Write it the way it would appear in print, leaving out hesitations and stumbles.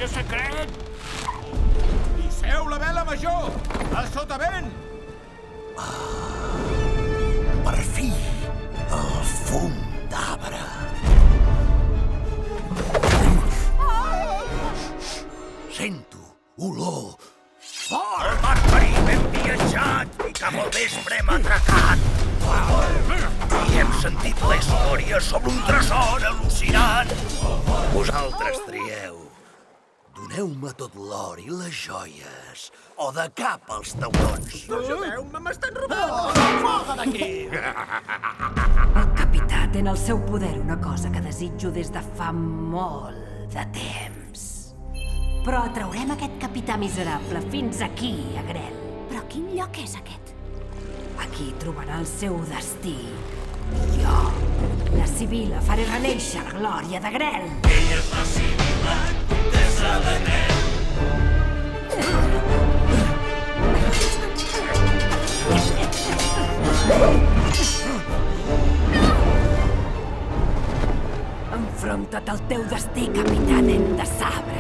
viatge secret! Hisseu la vela major! A sotavent! Per fi, el fum d'arbre. Sento olor fort. El mar Carib hem viatjat i cap al vespre hem atracat. I hem sentit la història sobre un tresor al·lucinant. Vosaltres trieu. Doneu-me tot l'or i les joies, o de cap als taurons. Ajudeu-me, m'estan robant! Fora d'aquí! El capità té en el seu poder una cosa que desitjo des de fa molt de temps. Però atraurem aquest capità miserable fins aquí, a Grel. Però quin lloc és aquest? Aquí trobarà el seu destí. Jo, la Sibila, faré renéixer la glòria de Grel. Ella és la Sibila, comtessa de Grel. Enfronta't al teu destí, capità Dent de Sabre.